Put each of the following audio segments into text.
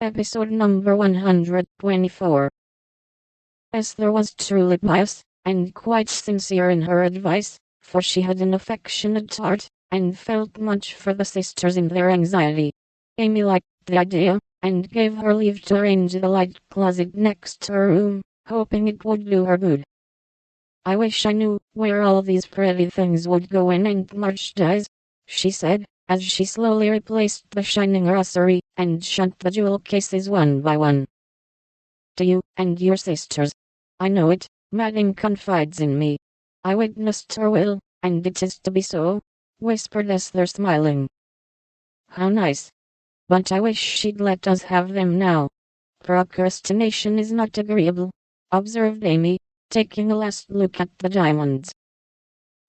Episode number 124. Esther was truly pious, and quite sincere in her advice, for she had an affectionate heart, and felt much for the sisters in their anxiety. Amy liked the idea, and gave her leave to arrange the light closet next her room, hoping it would do her good. "I wish I knew where all these pretty things would go when Aunt March dies," she said, as she slowly replaced the shining rosary, and shut the jewel cases one by one. "To you and your sisters. I know it, Madame confides in me. I witnessed her will, and it is to be so," whispered Esther, smiling. "How nice. But I wish she'd let us have them now. Procrastination is not agreeable," observed Amy, taking a last look at the diamonds.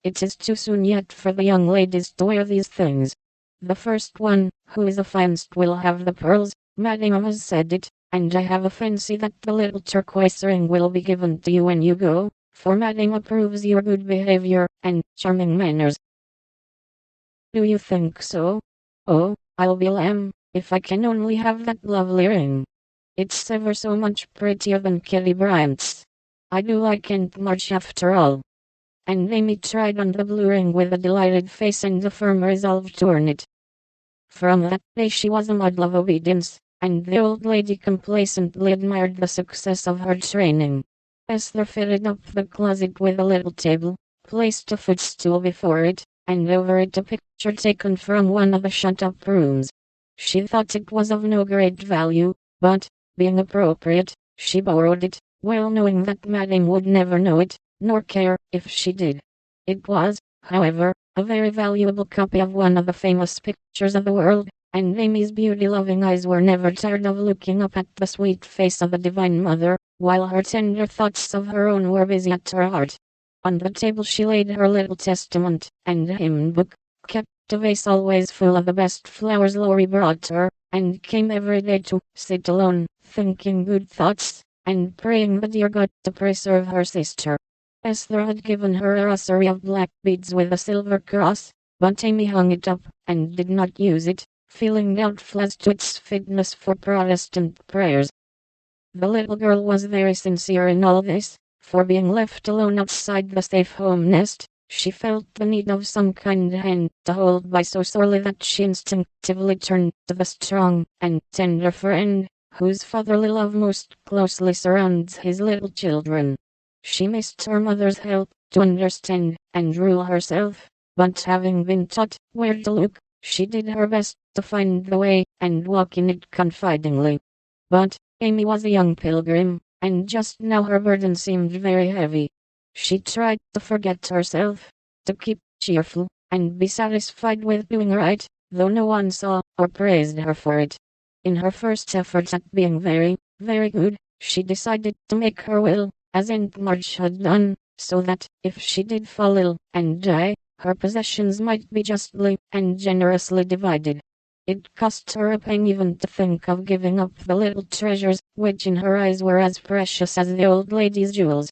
"It is too soon yet for the young ladies to wear these things. The first one, who is affianced, will have the pearls, Madame has said it, and I have a fancy that the little turquoise ring will be given to you when you go, for Madame approves your good behavior, and charming manners." "Do you think so? Oh, I'll be lamb, if I can only have that lovely ring. It's ever so much prettier than Kitty Bryant's. I do like Aunt March after all." And Amy tried on the blue ring with a delighted face and a firm resolve to earn it. From that day she was a model of obedience, and the old lady complacently admired the success of her training. Esther fitted up the closet with a little table, placed a footstool before it, and over it a picture taken from one of the shut-up rooms. She thought it was of no great value, but, being appropriate, she borrowed it, well knowing that Madame would never know it, nor care if she did. It was, however, a very valuable copy of one of the famous pictures of the world, and Amy's beauty-loving eyes were never tired of looking up at the sweet face of the Divine Mother, while her tender thoughts of her own were busy at her heart. On the table she laid her little testament, and hymn book, kept a vase always full of the best flowers Laurie brought her, and came every day to sit alone, thinking good thoughts, and praying the dear God to preserve her sister. Esther had given her a rosary of black beads with a silver cross, but Amy hung it up, and did not use it, feeling doubtful as to its fitness for Protestant prayers. The little girl was very sincere in all this, for being left alone outside the safe home nest, she felt the need of some kind hand to hold by so sorely that she instinctively turned to the strong and tender friend, whose fatherly love most closely surrounds his little children. She missed her mother's help to understand and rule herself, but having been taught where to look, she did her best to find the way and walk in it confidingly. But Amy was a young pilgrim, and just now her burden seemed very heavy. She tried to forget herself, to keep cheerful, and be satisfied with doing right, though no one saw or praised her for it. In her first effort at being very, very good, she decided to make her will, as Aunt March had done, so that, if she did fall ill and die, her possessions might be justly and generously divided. It cost her a pang even to think of giving up the little treasures, which in her eyes were as precious as the old lady's jewels.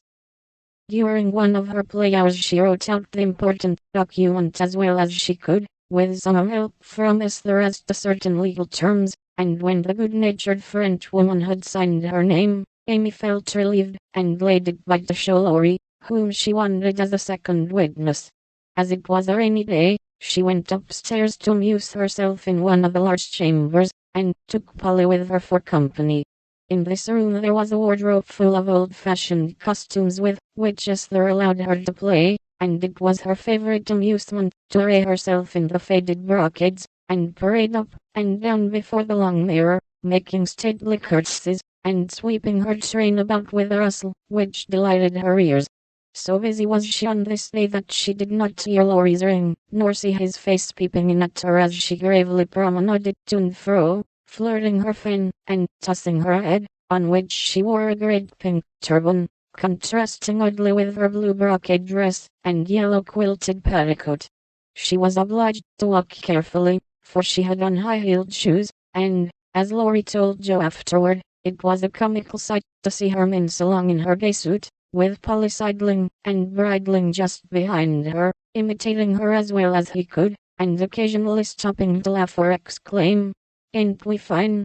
During one of her play hours she wrote out the important document as well as she could, with some help from Esther as to certain legal terms, and when the good-natured French woman had signed her name, Amy felt relieved, and laid it by to show Laurie, whom she wanted as a second witness. As it was a rainy day, she went upstairs to amuse herself in one of the large chambers, and took Polly with her for company. In this room there was a wardrobe full of old-fashioned costumes with which Esther allowed her to play, and it was her favorite amusement to array herself in the faded brocades, and parade up and down before the long mirror, making stately curtsies, and sweeping her train about with a rustle which delighted her ears. So busy was she on this day that she did not hear Laurie's ring, nor see his face peeping in at her as she gravely promenaded to and fro, flirting her fan, and tossing her head, on which she wore a great pink turban, contrasting oddly with her blue brocade dress, and yellow quilted petticoat. She was obliged to walk carefully, for she had on high-heeled shoes, and, as Laurie told Joe afterward, it was a comical sight to see her mince along in her gay suit, with Polly sidling and bridling just behind her, imitating her as well as he could, and occasionally stopping to laugh or exclaim, "Ain't we fine?"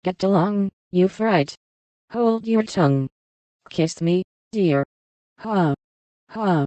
Get along, you fright. Hold your tongue. Kiss me, dear. Ha. Ha.